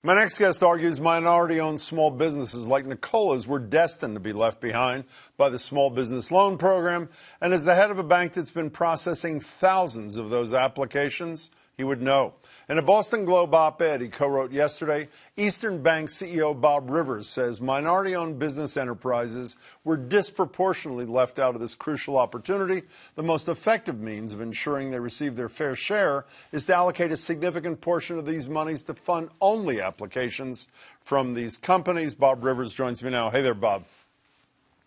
My next guest argues minority-owned small businesses like Nicola's were destined to be left behind by the small business loan program. And as the head of a bank that's been processing thousands of those applications, he would know. In a Boston Globe op-ed he co-wrote yesterday, Eastern Bank CEO Bob Rivers says minority-owned business enterprises were disproportionately left out of this crucial opportunity. The most effective means of ensuring they receive their fair share is to allocate a significant portion of these monies to fund only applications from these companies. Bob Rivers joins me now. Hey there, Bob.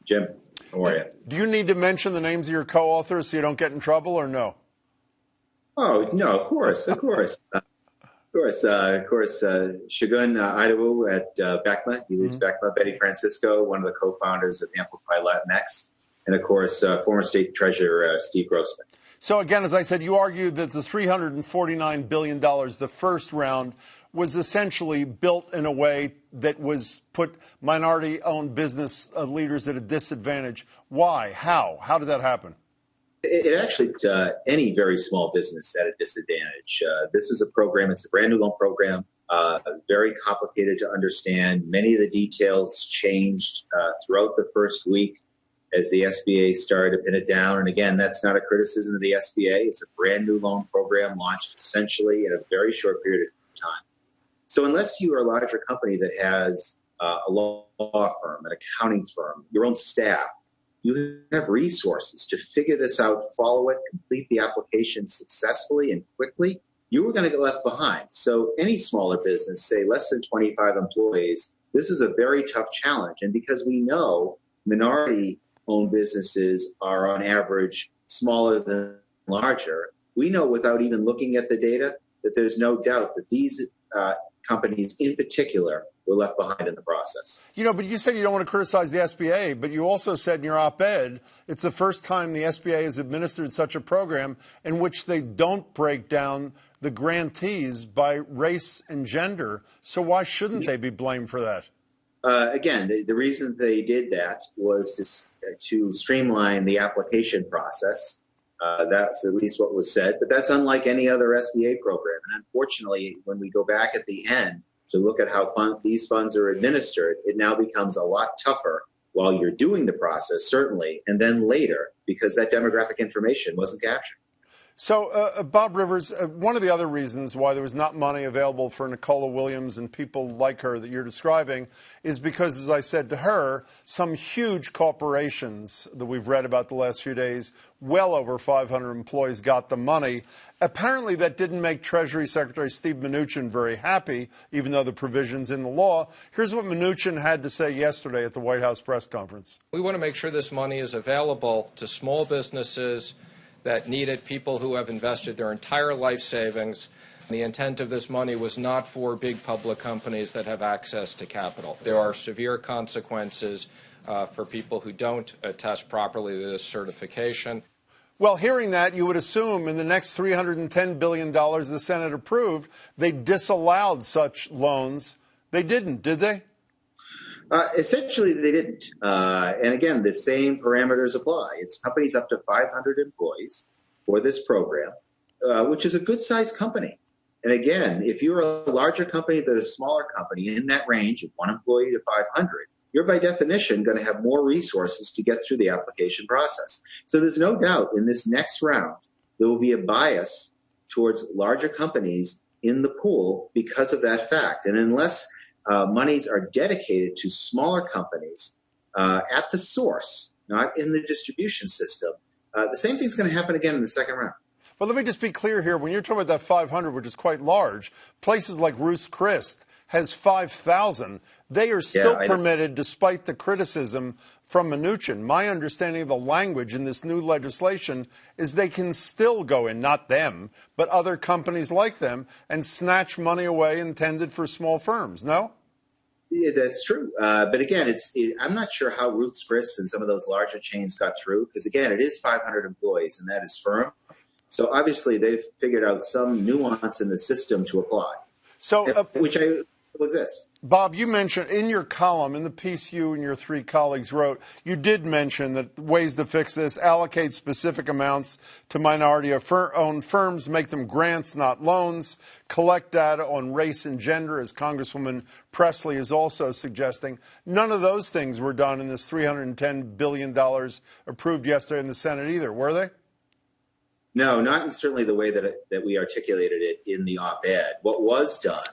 Jim, how are you? Do you need to mention the names of your co-authors so you don't get in trouble, or no? Oh, no, of course. Segun Idowu at BECMA. He leads BECMA. Betty Francisco, one of the co-founders of Amplify Latinx. And, of course, former State Treasurer Steve Grossman. So, again, as I said, you argued that the $349 billion, the first round, was essentially built in a way that was put minority-owned business leaders at a disadvantage. Why? How? How did that happen? It actually put any very small business at a disadvantage. This is a program, it's a brand new loan program, very complicated to understand. Many of the details changed throughout the first week as the SBA started to pin it down. And again, that's not a criticism of the SBA. It's a brand new loan program launched essentially in a very short period of time. So unless you are a larger company that has a law firm, an accounting firm, your own staff, you have resources to figure this out, follow it, complete the application successfully and quickly, you were going to get left behind. So any smaller business, say less than 25 employees, this is a very tough challenge. And because we know minority-owned businesses are on average smaller than larger, we know without even looking at the data that there's no doubt that these companies in particular were left behind in the process. You know, but you said you don't want to criticize the SBA, but you also said in your op-ed it's the first time the SBA has administered such a program in which they don't break down the grantees by race and gender. So why shouldn't they be blamed for that? Again, the reason they did that was to streamline the application process. That's at least what was said, but that's unlike any other SBA program. And unfortunately, when we go back at the end to look at how these funds are administered, it now becomes a lot tougher while you're doing the process, certainly, and then later, because that demographic information wasn't captured. So, Bob Rivers, one of the other reasons why there was not money available for Nicola Williams and people like her that you're describing is because, as I said to her, some huge corporations that we've read about the last few days, well over 500 employees, got the money. Apparently, that didn't make Treasury Secretary Steve Mnuchin very happy, even though the provision's in the law. Here's what Mnuchin had to say yesterday at the White House press conference. We want to make sure this money is available to small businesses that need it, people who have invested their entire life savings. The intent of this money was not for big public companies that have access to capital. There are severe consequences for people who don't attest properly to this certification. Well, hearing that, you would assume in the next $310 billion the Senate approved, they disallowed such loans. They didn't, did they? Essentially, they didn't. And again, the same parameters apply. It's companies up to 500 employees for this program, which is a good-sized company. And again, if you're a larger company than a smaller company in that range of 1 employee to 500, you're by definition going to have more resources to get through the application process. So there's no doubt in this next round, there will be a bias towards larger companies in the pool because of that fact. And unless monies are dedicated to smaller companies at the source, not in the distribution system, the same thing's going to happen again in the second round. But let me just be clear here. When you're talking about that 500, which is quite large, places like Ruth's Chris has 5,000. They are still permitted despite the criticism from Mnuchin. My understanding of the language in this new legislation is they can still go in, not them, but other companies like them, and snatch money away intended for small firms, no? Yeah, that's true. But again, I'm not sure how Ruth's Chris and some of those larger chains got through, because again, it is 500 employees, and that is firm. So obviously they've figured out some nuance in the system to apply. So, still exists. Bob, you mentioned in your column, in the piece you and your three colleagues wrote, you did mention that ways to fix this: allocate specific amounts to minority-owned firms, make them grants, not loans, collect data on race and gender, as Congresswoman Presley is also suggesting. None of those things were done in this $310 billion approved yesterday in the Senate either, were they? No, not in certainly the way that we articulated it in the op-ed. What was done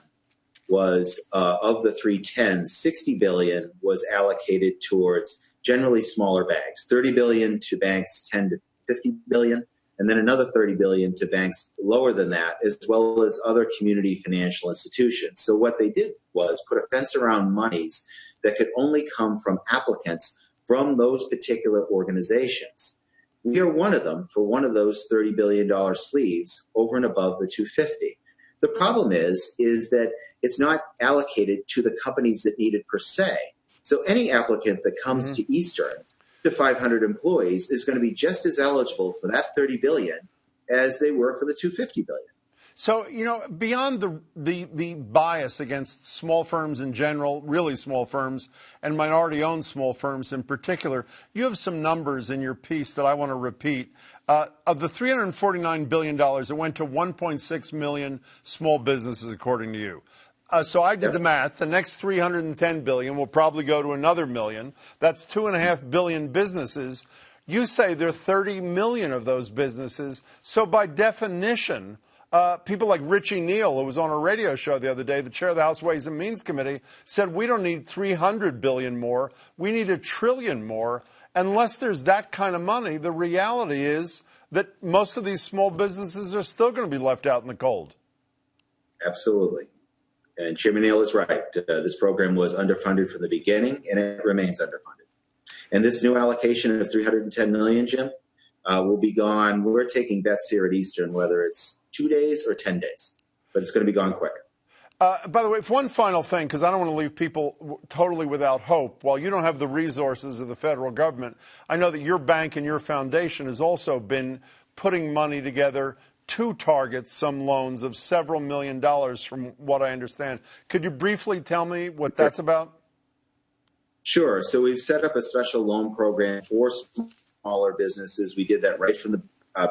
was of the 310, 60 billion was allocated towards generally smaller banks, 30 billion to banks 10 to 50 billion, and then another 30 billion to banks lower than that, as well as other community financial institutions. So what they did was put a fence around monies that could only come from applicants from those particular organizations. We are one of them for one of those $30 billion sleeves over and above the 250. The problem is that it's not allocated to the companies that need it per se. So any applicant that comes to Eastern to 500 employees is going to be just as eligible for that 30 billion as they were for the 250 billion. So, you know, beyond the bias against small firms in general, really small firms, and minority-owned small firms in particular, you have some numbers in your piece that I want to repeat. Of the $349 billion, it went to 1.6 million small businesses, according to you. So I did the math. The next $310 billion will probably go to another million. That's 2.5 billion businesses. You say there are 30 million of those businesses. So by definition, people like Richie Neal, who was on a radio show the other day, the chair of the House Ways and Means Committee, said we don't need 300 billion more. We need $1 trillion more. Unless there's that kind of money, the reality is that most of these small businesses are still going to be left out in the cold. Absolutely. And Chairman Neal is right. This program was underfunded from the beginning, and it remains underfunded. And this new allocation of $310 million, Jim, will be gone. We're taking bets here at Eastern, whether it's 2 days or 10 days, but it's going to be gone quick. By the way, one final thing, because I don't want to leave people totally without hope. While you don't have the resources of the federal government, I know that your bank and your foundation has also been putting money together to target some loans of several $1 million, from what I understand. Could you briefly tell me what that's about? Sure. So we've set up a special loan program for smaller businesses. We did that right from the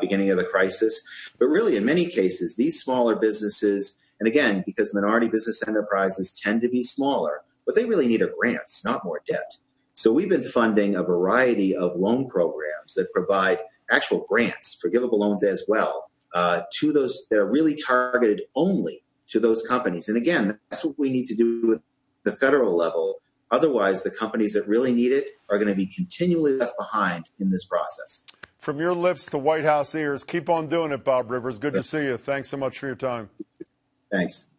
beginning of the crisis. But really, in many cases, these smaller businesses, and again, because minority business enterprises tend to be smaller, what they really need are grants, not more debt. So we've been funding a variety of loan programs that provide actual grants, forgivable loans as well, to those that are really targeted only to those companies. And again, that's what we need to do at the federal level. Otherwise, the companies that really need it are going to be continually left behind in this process. From your lips to White House ears, keep on doing it, Bob Rivers. Good to see you. Thanks so much for your time. Thanks.